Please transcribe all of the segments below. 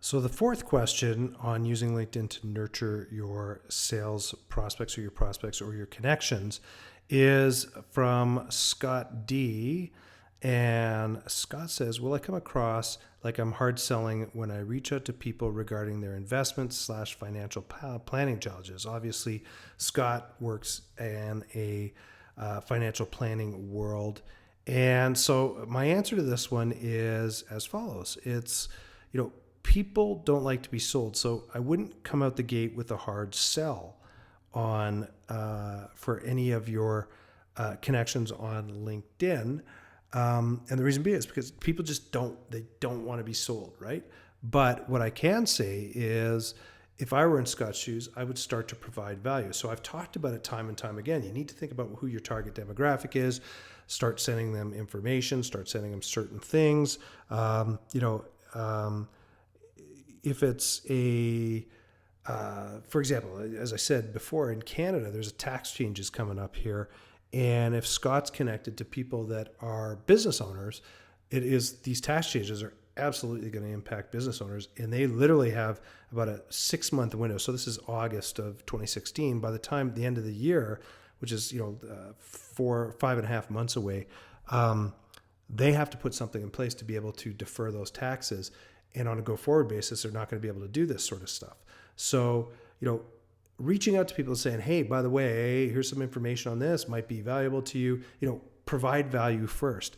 So the fourth question on using LinkedIn to nurture your sales prospects or your connections is from Scott D. And Scott says, will I come across like I'm hard selling when I reach out to people regarding their investments slash financial planning challenges? Obviously, Scott works in a financial planning world. And so my answer to this one is as follows. It's, people don't like to be sold. So I wouldn't come out the gate with a hard sell on for any of your connections on LinkedIn. And the reason being is because people just don't want to be sold, right? But what I can say is if I were in Scott's shoes, I would start to provide value. So I've talked about it time and time again. You need to think about who your target demographic is, start sending them information, start sending them certain things. If it's for example, as I said before, in Canada, there's a tax changes coming up here. And if Scott's connected to people that are business owners, these tax changes are absolutely going to impact business owners. And they literally have about a 6-month window. So this is August of 2016. By the time the end of the year, which is, 5.5 months away, they have to put something in place to be able to defer those taxes. And on a go forward basis, they're not going to be able to do this sort of stuff. So, reaching out to people and saying, hey, by the way, here's some information on this, might be valuable to you, provide value first.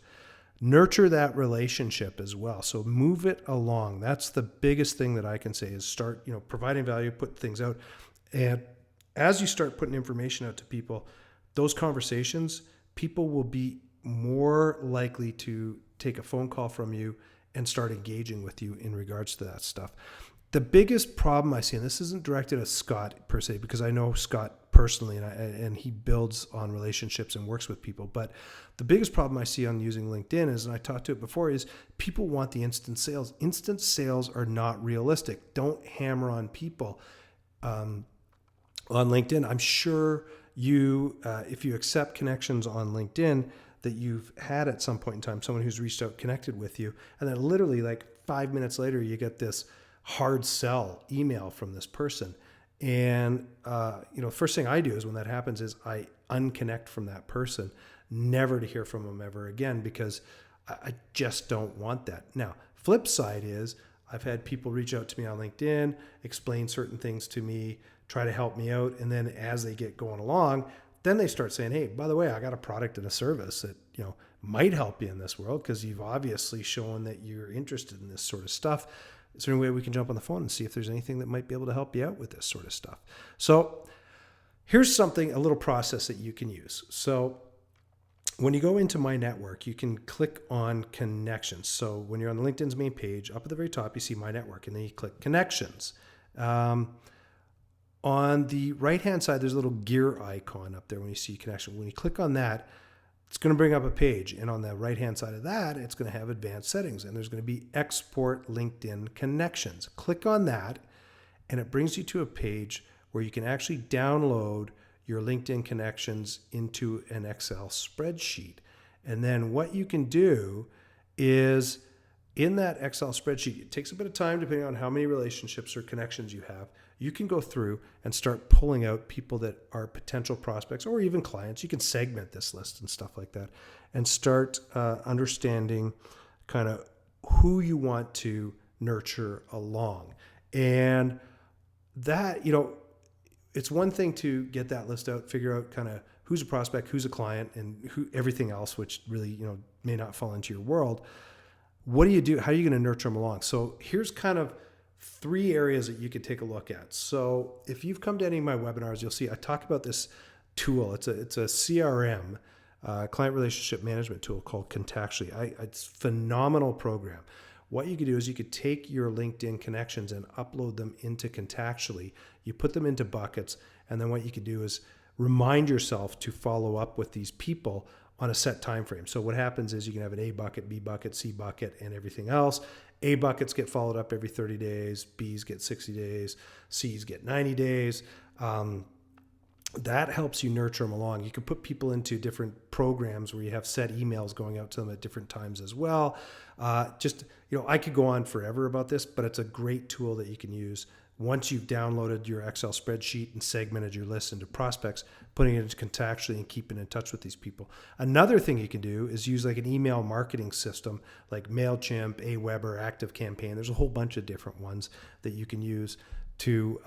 Nurture that relationship as well. So move it along. That's the biggest thing that I can say is start, providing value, put things out. And as you start putting information out to people, those conversations, people will be more likely to take a phone call from you and start engaging with you in regards to that stuff. The biggest problem I see, and this isn't directed at Scott per se, because I know Scott personally, and he builds on relationships and works with people. But the biggest problem I see on using LinkedIn is, and I talked to it before, is people want the instant sales. Instant sales are not realistic. Don't hammer on people on LinkedIn. I'm sure you, if you accept connections on LinkedIn, that you've had at some point in time, someone who's reached out, connected with you, and then literally like 5 minutes later, you get this hard sell email from this person. And, first thing I do is when that happens is I unconnect from that person, never to hear from them ever again, because I just don't want that. Now, flip side is I've had people reach out to me on LinkedIn, explain certain things to me, try to help me out. And then as they get going along, then they start saying, hey, by the way, I got a product and a service that, might help you in this world because you've obviously shown that you're interested in this sort of stuff. Is there any way we can jump on the phone and see if there's anything that might be able to help you out with this sort of stuff? So here's a little process that you can use. So when you go into My Network, you can click on Connections. So when you're on LinkedIn's main page, up at the very top, you see My Network, and then you click Connections. On the right-hand side, there's a little gear icon up there when you see Connection. When you click on that, it's going to bring up a page. And on the right-hand side of that, it's going to have advanced settings. And there's going to be Export LinkedIn Connections. Click on that, and it brings you to a page where you can actually download your LinkedIn connections into an Excel spreadsheet. And then what you can do is in that Excel spreadsheet, it takes a bit of time depending on how many relationships or connections you have. You can go through and start pulling out people that are potential prospects or even clients. You can segment this list and stuff like that and start understanding kind of who you want to nurture along. And that, it's one thing to get that list out, figure out kind of who's a prospect, who's a client, and who everything else, which really, may not fall into your world. What do you do? How are you going to nurture them along? So here's kind of 3 areas that you could take a look at. So if you've come to any of my webinars, you'll see I talk about this tool. It's a CRM, client relationship management tool called Contactually. It's a phenomenal program. What you could do is you could take your LinkedIn connections and upload them into Contactually. You put them into buckets, and then what you could do is remind yourself to follow up with these people on a set time frame. So what happens is you can have an A bucket, B bucket, C bucket, and everything else. A buckets get followed up every 30 days, B's get 60 days, C's get 90 days. that helps you nurture them along. You can put people into different programs where you have set emails going out to them at different times as well. I could go on forever about this, but it's a great tool that you can use once you've downloaded your Excel spreadsheet and segmented your list into prospects, putting it into contactually and keeping in touch with these people. Another thing you can do is use like an email marketing system like MailChimp, Aweber, ActiveCampaign. There's a whole bunch of different ones that you can use to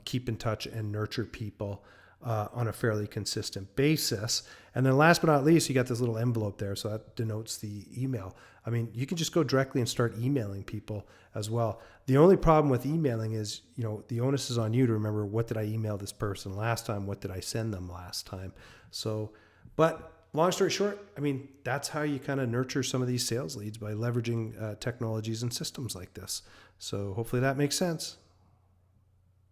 keep in touch and nurture people on a fairly consistent basis. And then last but not least, you got this little envelope there. So that denotes the email. I mean, you can just go directly and start emailing people as well. The only problem with emailing is, the onus is on you to remember, what did I email this person last time? What did I send them last time? So, but long story short, I mean, that's how you kind of nurture some of these sales leads, by leveraging technologies and systems like this. So hopefully that makes sense.